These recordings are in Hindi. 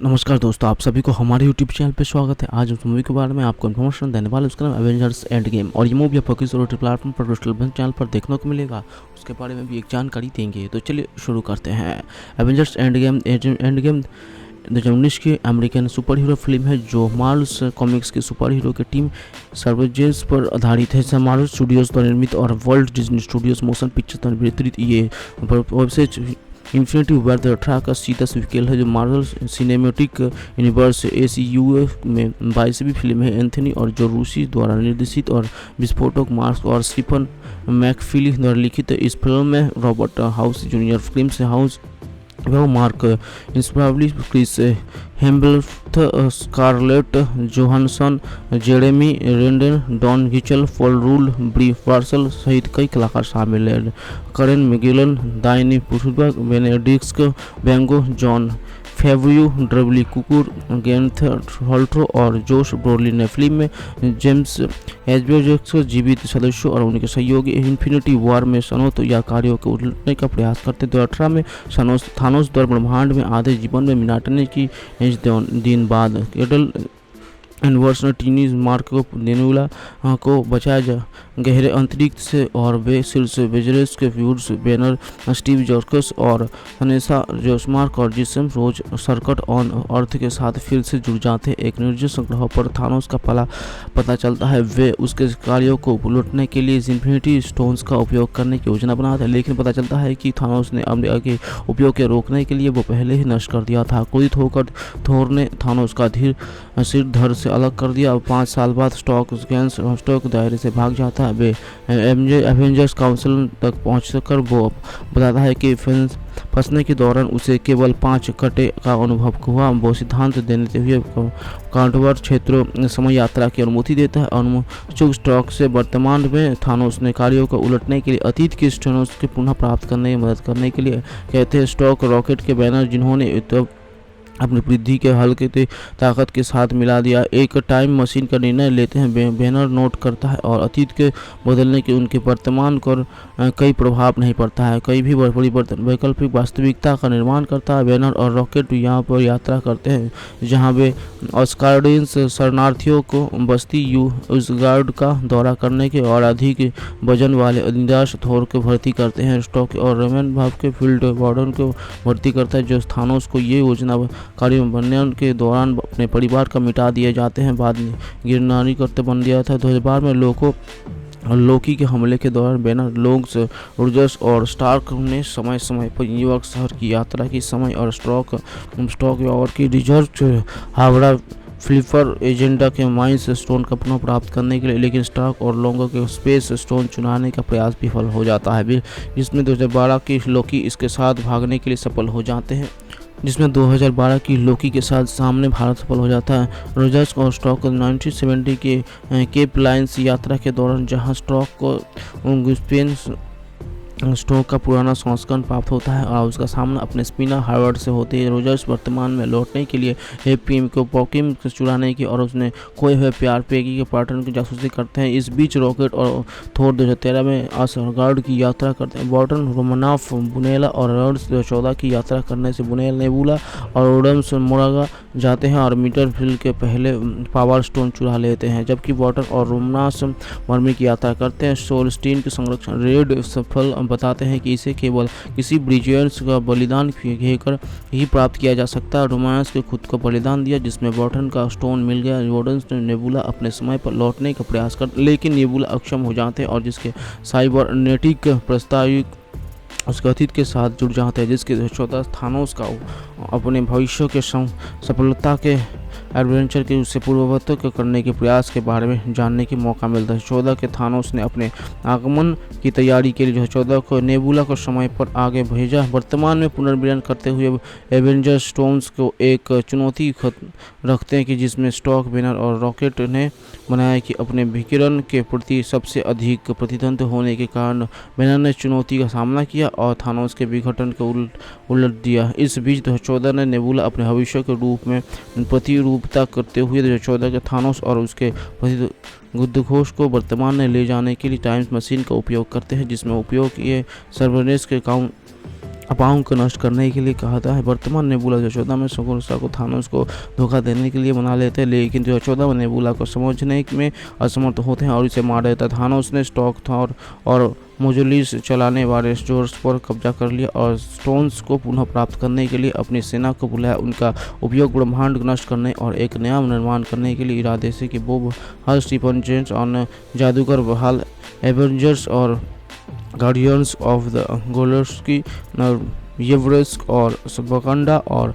नमस्कार दोस्तों, आप सभी को हमारे यूट्यूब चैनल पे स्वागत है। आज उस मूवी के बारे में आपको इन्फॉर्मेशन देने वाले, उसका नाम एवेंजर्स एंड गेम और ये मूवी आपको किस OTT प्लेटफॉर्म पर डिजिटल चैनल पर देखने को मिलेगा, उसके बारे में भी एक जानकारी देंगे। तो चलिए शुरू करते हैं। एवेंजर्स एंड गेम 2019 की अमेरिकन सुपर हीरो फिल्म है जो मार्वल्स कॉमिक्स की सुपर हीरो की टीम सर्वेजेंस पर आधारित है। मार्वल स्टूडियोज द्वारा निर्मित और world Disney studios motion picture द्वारा वितरित ये वेबसाइट इन्फिनिटी वॉर द 18 का सीधा सीक्वल है जो मार्वल सिनेमैटिक यूनिवर्स ACU में 22वीं फिल्म है। एंथनी और जो रूसी द्वारा निर्देशित और विस्फोटक मार्क्स और स्टीफन मैकफिली द्वारा लिखित है। इस फिल्म में Robert House Junior, films House Mark इंस्प्रावली, Chris Hemsworth, Scarlett Johansson, Jeremy Renner, Don गिचल, पॉल रूड, ब्री वार्सल सहित कई कलाकार शामिल हैं। करेन मैगेलन, दाइनी पुशबर्ग, बेनेडिक्ट बैंगो, Jon Favreau, Bradley Cooper, Gwyneth हॉल्ट्रो और जोश ब्रोलिन ने फिल्म में जेम्स एजबेजक्स जीवित सदस्यों और उनके सहयोगी इन्फिनिटी वॉर में सनोत या कार्यों को उलटने का प्रयास करते। 2018 में थानोस द्वारा ब्रह्मांड में आधे जीवन में मिटाने की दिन बाद एडल एनवर्स ने टीनी मार्क को नेबुला को बचाया गहरे अंतरिक्ष से और वे शीर्ष बेजरेस के व्यूड्स बैनर, स्टीव जॉर्कस और हनेसा जोसमार्क और जिसम रोज सर्कट ऑन अर्थ के साथ फिर से जुड़ जाते हैं। एक निर्जन ग्रह पर थानोस का पता चलता है। वे उसके कार्यों को लौटने के लिए इन्फिनिटी स्टोन्स का उपयोग करने की योजना बनाते हैं, लेकिन पता चलता है कि थानोस ने अपने के उपयोग के रोकने के लिए वो पहले ही नष्ट कर दिया था। क्रोधित होकर थोर ने थानोस का सिर धड़ से अलग कर दिया। 5 साल बाद स्टॉक दायरे से भाग जाता है। वे एवेंजर्स काउंसिल तक पहुंचकर वो बताता है कि फंसने के दौरान उसे केवल 5 कटे का अनुभव हुआ। वो सिद्धांत देते हुए कार्डवर क्षेत्रों समय यात्रा की अनुमति देता है। अनुमोचक स्टॉक से वर्तमान में थानोस ने कार्यों को उलटने के लिए अतीत की स्टोन्स के पुनः प्राप्त करने में मदद करने के लिए कहते हैं। स्टॉक रॉकेट के बैनर जिन्होंने अपनी वृद्धि के हल्के ताकत के साथ मिला दिया, एक टाइम मशीन का निर्णय लेते हैं। बैनर नोट करता है और अतीत के बदलने के उनके वर्तमान पर कई प्रभाव नहीं पड़ता है। कई भी परिवर्तन वैकल्पिक वास्तविकता का निर्माण करता है। बैनर और रॉकेट यहाँ पर यात्रा करते हैं जहाँ वे ऑस्कार्डियंस शरणार्थियों को बस्ती यूसगार्ड का दौरा करने के और अधिक वजन वाले अनिदास थोर को भर्ती करते हैं। स्टॉक और रेमन भाव के फील्ड वार्डन को भर्ती करता है जो थानोस को ये योजना कार्यों बनने के दौरान अपने परिवार का मिटा दिए जाते हैं। बाद में गिरनारी करते बन दिया था। 2012 में लोकी के हमले के दौरान बैनर, लोग्स, रोजर्स और स्टार्क ने समय समय पर न्यूयॉर्क शहर की यात्रा की समय और स्टॉक और की रिजर्व हावड़ा फ्लिपर एजेंडा के माइंस स्टोन का पुनः प्राप्त करने के लिए, लेकिन स्टार्क और लोगों के स्पेस स्टोन चुनाने का प्रयास विफल हो जाता है, जिसमें 2012 की लोकी इसके साथ भागने के लिए सफल हो जाते हैं। जिसमें 2012 की लोकी के साथ सामने भारत सफल हो जाता है। रोजर्स और स्टॉक 1970 के केप लाइन्स यात्रा के दौरान जहां स्टॉक को स्पेन स्टॉक का पुराना संस्करण प्राप्त होता है और उसका सामना अपने स्पिनर हार्वर्ड से होती है। रोजर्स वर्तमान में लौटने के लिए एपीएम को पॉकिम चुराने की और उसने खोए हुए प्यार पेगी के पार्टनर की जासूसी करते हैं। इस बीच रॉकेट और थोर 2013 में असगार्ड की यात्रा करते हैं। बॉर्टन, रोमनाफ, बुनेला और रॉड्स 2014 की यात्रा करने से बुनेल, नेबुला और ओडम्स मोरागा जाते हैं और मीटर फील्ड के पहले पावर स्टोन चुरा लेते हैं, जबकि बॉर्टन और रोमनास मर्मी की यात्रा करते हैं। सोलस्टीन के संरक्षण रेड सफल बताते हैं कि इसे केवल किसी ब्रिजियंस का बलिदान देकर ही प्राप्त किया जा सकता है। रोमांस के खुद को बलिदान दिया जिसमें बॉर्टन का स्टोन मिल गया। वॉर्डन्स ने नेबुला अपने समय पर लौटने का प्रयास कर, लेकिन नेबुला अक्षम हो जाते हैं और जिसके साइबरनेटिक प्रस्ताविक उसके अतीत के साथ जुड़ जाते हैं, जिसके 14 थानोस का अपने भविष्य के सफलता के एडवेंचर के उससे पूर्ववत करने के प्रयास के बारे में जानने की मौका मिलता है। 14 के थानोस ने अपने आगमन की तैयारी के लिए 14 को नेबुला को समय पर आगे भेजा। वर्तमान में पुनर्मिलन करते हुए एवेंजर स्टोन्स को एक चुनौती रखते हैं कि जिसमें स्टॉक, बैनर और रॉकेट ने बनाया कि अपने विकिरण के प्रति सबसे अधिक प्रतिद्वंद होने के कारण बैनर ने चुनौती का सामना किया और थानोस के विघटन को उलट दिया। इस बीच 2014 ने नेबुला अपने भविष्य के रूप में प्रतिरूपता करते हुए 2014 के थानोस और उसके बुद्धघोष को वर्तमान में ले जाने के लिए टाइम्स मशीन का उपयोग करते हैं, जिसमें उपयोग ये सर्वनेस के अफवाहों को नष्ट करने के लिए कहा था। वर्तमान नेबुला जो 14 में शकुंतला को थानोस को धोखा देने के लिए बना लेते हैं, लेकिन जो 14 में नेबुला को समझने में असमर्थ होते हैं और इसे मार देता है। थानोस ने स्टॉक थॉर और मोजुलिस चलाने वाले स्टोर्स पर कब्जा कर लिया और स्टोन्स को पुनः प्राप्त करने के लिए अपनी सेना को बुलाया। उनका उपयोग ब्रह्मांड नष्ट करने और एक नया निर्माण करने के लिए इरादे से कि बॉब हल, स्टीफन जेम्स और जादूगर बहाल, एवेंजर्स और गार्डियंस ऑफ द गैलेक्सी, येवरेस्क और वकांडा और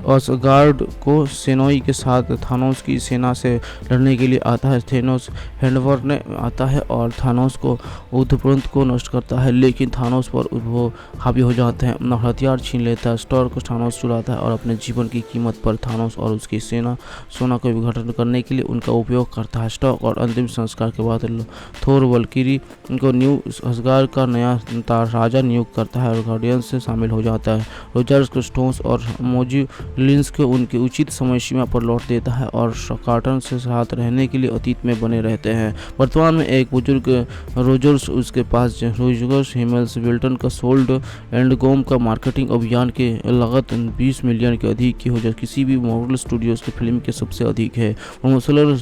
असगार्ड को सेनोई के साथ थानोस की सेना से लड़ने के लिए आता है। थेनोस हैंडवर ने आता है और थानोस को उपरांत को नष्ट करता है, लेकिन थानोस पर वो हावी हो जाते हैं, अपना हथियार छीन लेता है। स्टॉर्क को थानोस चुराता है और अपने जीवन की कीमत पर थानोस और उसकी सेना को विघटन करने के लिए उनका उपयोग करता है। स्टॉक और अंतिम संस्कार के बाद थोर वल्किरी को न्यू असगार्ड का नया राजा नियुक्त करता है और गार्डियंस से शामिल हो जाता है। रोजर्स को स्टोन्स और मोजुलिस को उनकी उचित समय सीमा पर लौट देता है और कार्टन से साथ रहने के लिए अतीत में बने रहते हैं। वर्तमान में एक बुजुर्ग रोजर्स उसके पास रोजर्स हिमेल्स विल्टन का सोल्ड एंड गोम का मार्केटिंग अभियान के लागत 20 मिलियन के अधिक की हो, जो किसी भी मार्वल स्टूडियोज की फिल्म के सबसे अधिक है। प्रमोशनल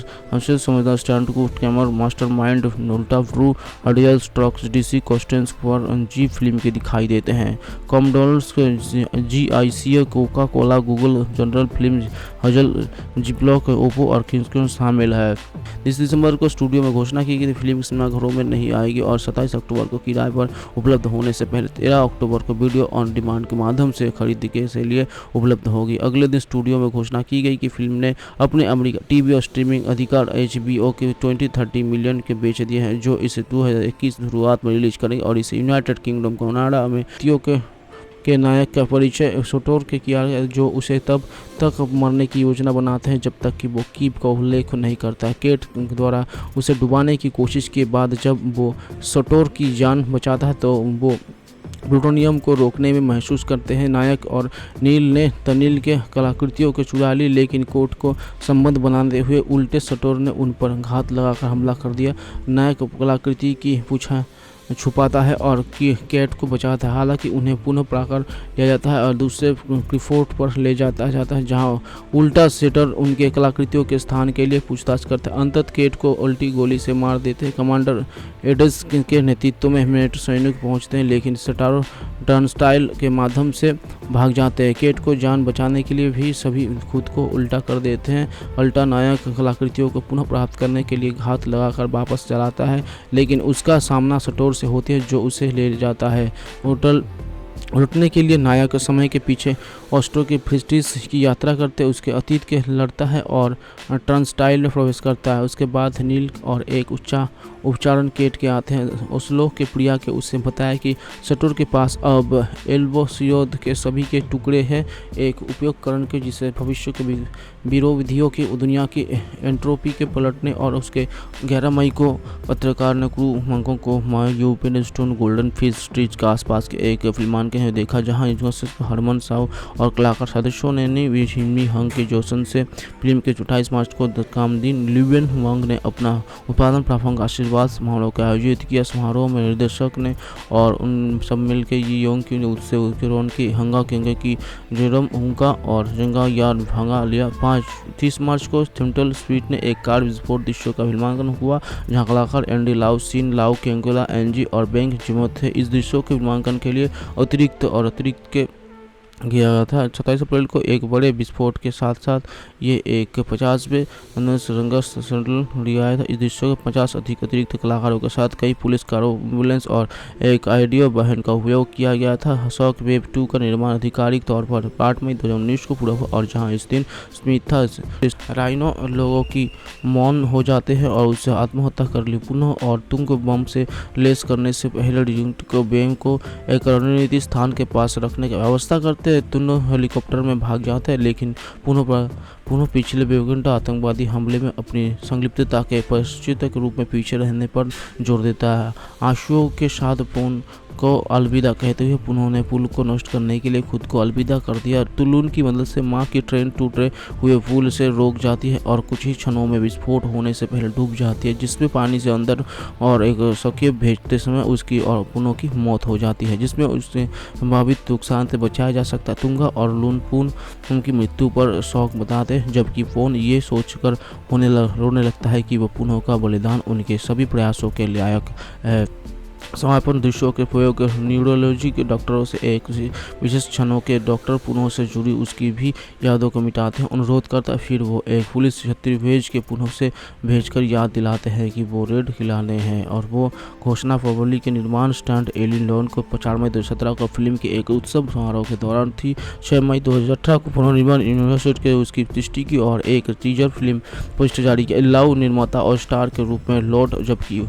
समझदार स्टैंड को कैमर मास्टरमाइंड नोल्टा ब्रू हडियल स्टॉक्स डीसी कॉस्टेंस पर जी फिल्म के दिखाई देते हैं। कॉमडोल्स GIC, Coca Cola, Google, General film, हजल, जिपलॉक, ओप्पो और किंग्स शामिल है। 30 दिसंबर को स्टूडियो में घोषणा की गई फिल्म सिनेमाघरों में नहीं आएगी और 27 अक्टूबर को किराए पर उपलब्ध होने से पहले 13 अक्टूबर को वीडियो ऑन डिमांड के माध्यम से खरीद के लिए उपलब्ध होगी। अगले दिन स्टूडियो में घोषणा की गई कि फिल्म ने अपने अमेरिका टीवी और स्ट्रीमिंग अधिकार HBO के 20-30 मिलियन के बेच दिए हैं, जो इसे 2021 शुरुआत में रिलीज करेंगे और इसे यूनाइटेड किंगडम, कनाडा में के नायक का परिचय सोटोर के किया गया, जो उसे तब तक मरने की योजना बनाते हैं जब तक कि वो कीप का उल्लेख नहीं करता है। केट द्वारा उसे डुबाने की कोशिश के बाद जब वो सोटोर की जान बचाता है तो वो प्लूटोनियम को रोकने में महसूस करते हैं। नायक और नील ने तनिल के कलाकृतियों को चुरा ली, लेकिन कोर्ट को संबंध बनाते हुए उल्टे सोटोर ने उन पर घात लगाकर हमला कर दिया। नायक कलाकृति की पूछा छुपाता है और कैट को बचाता है, हालांकि उन्हें पुनः पकड़ लिया जाता है और दूसरे क्लिफोर्ड पर ले जाता है जहां उल्टा सेटर उनके कलाकृतियों के स्थान के लिए पूछताछ करता है। अंततः कैट को उल्टी गोली से मार देते हैं। कमांडर एडस के नेतृत्व में मिलिट्री सैनिक पहुंचते हैं, लेकिन सेटारो टर्नस्टाइल के माध्यम से भाग जाते हैं। कैट को जान बचाने के लिए भी सभी खुद को उल्टा कर देते हैं। अल्टा नायक कलाकृतियों को पुनः प्राप्त करने के लिए घात लगाकर वापस चलाता है, लेकिन उसका सामना सटोर से होती है जो उसे ले जाता है। होटल लुटने के लिए नायक समय के पीछे ऑस्ट्रो के फ्रिस्टिस की यात्रा करते उसके अतीत के लड़ता है और टर्नस्टाइल में प्रवेश करता है। उसके बाद नील और एक उपचारण केट के आते हैं। ओस्लो के प्रिया के उससे बताया कि सटोर के पास अब एल्बोसियोद के सभी के टुकड़े हैं, एक उपयोगकरण के जिसे भविष्य के विरोधियों की दुनिया की एंट्रोपी के पलटने और उसके 11 मई को पत्रकार ने क्रू मंगों को UPenn stone golden fish street के आसपास के एक फिल्मान के देखा, जहां हरमन साव और कलाकार सदस्यों ने विशिमी हंग के जोसन से फिल्म के 28 मार्च को कामदीन लिवेन वांग ने अपना उत्पादन प्रारंभ आशीर्वाद समारोह का आयोजित किया। समारोह में निर्देशक ने और उन सब मिलकर ये योंग की उससे किरोन की हंगा केंगे की जेरम उंका और जंगा यार भांगा लिया। 30 मार्च को थिएटर स्वीट ने एक कार विस्फोट दृश्यों का फिल्मांकन हुआ, जहां कलाकार एंडी लाउ, सीन लाउ, केंगोला, एनजी और बैंक जिमो थे। इस दृश्यों के फिल्मांकन के लिए अतिरिक्त के किया गया था। 27 अप्रैल को एक बड़े विस्फोट के साथ साथ ये एक 50वें संघर्ष लिया था। इस दृश्यों के 50 अधिक अतिरिक्त कलाकारों के साथ कई पुलिस कारों, एम्बुलेंस और एक ऑडियो वाहन का उपयोग किया गया था। शॉक वेव 2 का निर्माण आधिकारिक तौर पर 8 मई 2019 को पूरा हुआ और जहां इस दिन स्मिथा राइनो लोगों की मौन हो जाते हैं और उससे आत्महत्या कर ली। पुनः और तुम को बम से लेस करने से पहले ड्यूट को बेम को एक रणनीतिक स्थान के पास रखने की व्यवस्था करते। दोनों हेलीकॉप्टर में भाग जाते हैं, लेकिन पुनः पिछले 2 घंटा आतंकवादी हमले में अपनी संलिप्तता के परिचित के रूप में पीछे रहने पर जोर देता है। आंसुओं के साथ को अलविदा कहते हुए उन्होंने पुल को नष्ट करने के लिए खुद को अलविदा कर दिया। तुलून की मदद से माँ की ट्रेन टूटे हुए पुल से रोक जाती है और कुछ ही क्षणों में विस्फोट होने से पहले डूब जाती है, जिसमें पानी से अंदर और एक संकेत भेजते समय उसकी और पुनः की मौत हो जाती है, जिसमें उससे संभावित नुकसान से बचाया जा सकता है। तुंगा और लूनपून उनकी मृत्यु पर शौक बताते हैं, जबकि फोन ये सोचकर रोने लगता है कि वह पुनः का बलिदान उनके सभी प्रयासों के लायक है। समापन दृश्यों के प्रयोग न्यूरोलॉजी के डॉक्टरों से एक विशेष क्षणों के डॉक्टर पुनः से जुड़ी उसकी भी यादों को मिटाते हैं, अनुरोध करता। फिर वो एक पुलिस छतरी भेज के पुनः से भेजकर याद दिलाते हैं कि वो रेड खिलाने हैं, और वो घोषणा फरवरी के निर्माण स्टंट एलिन लॉन को 4 मई 2017 को फिल्म के एक उत्सव समारोह के दौरान थी। 6 मई 2018 को पुनर्निर्माण यूनिवर्सिटी के उसकी पुष्टि की और एक टीजर फिल्म पोस्टर जारी किया। लव निर्माता और स्टार के रूप में लौट, जबकि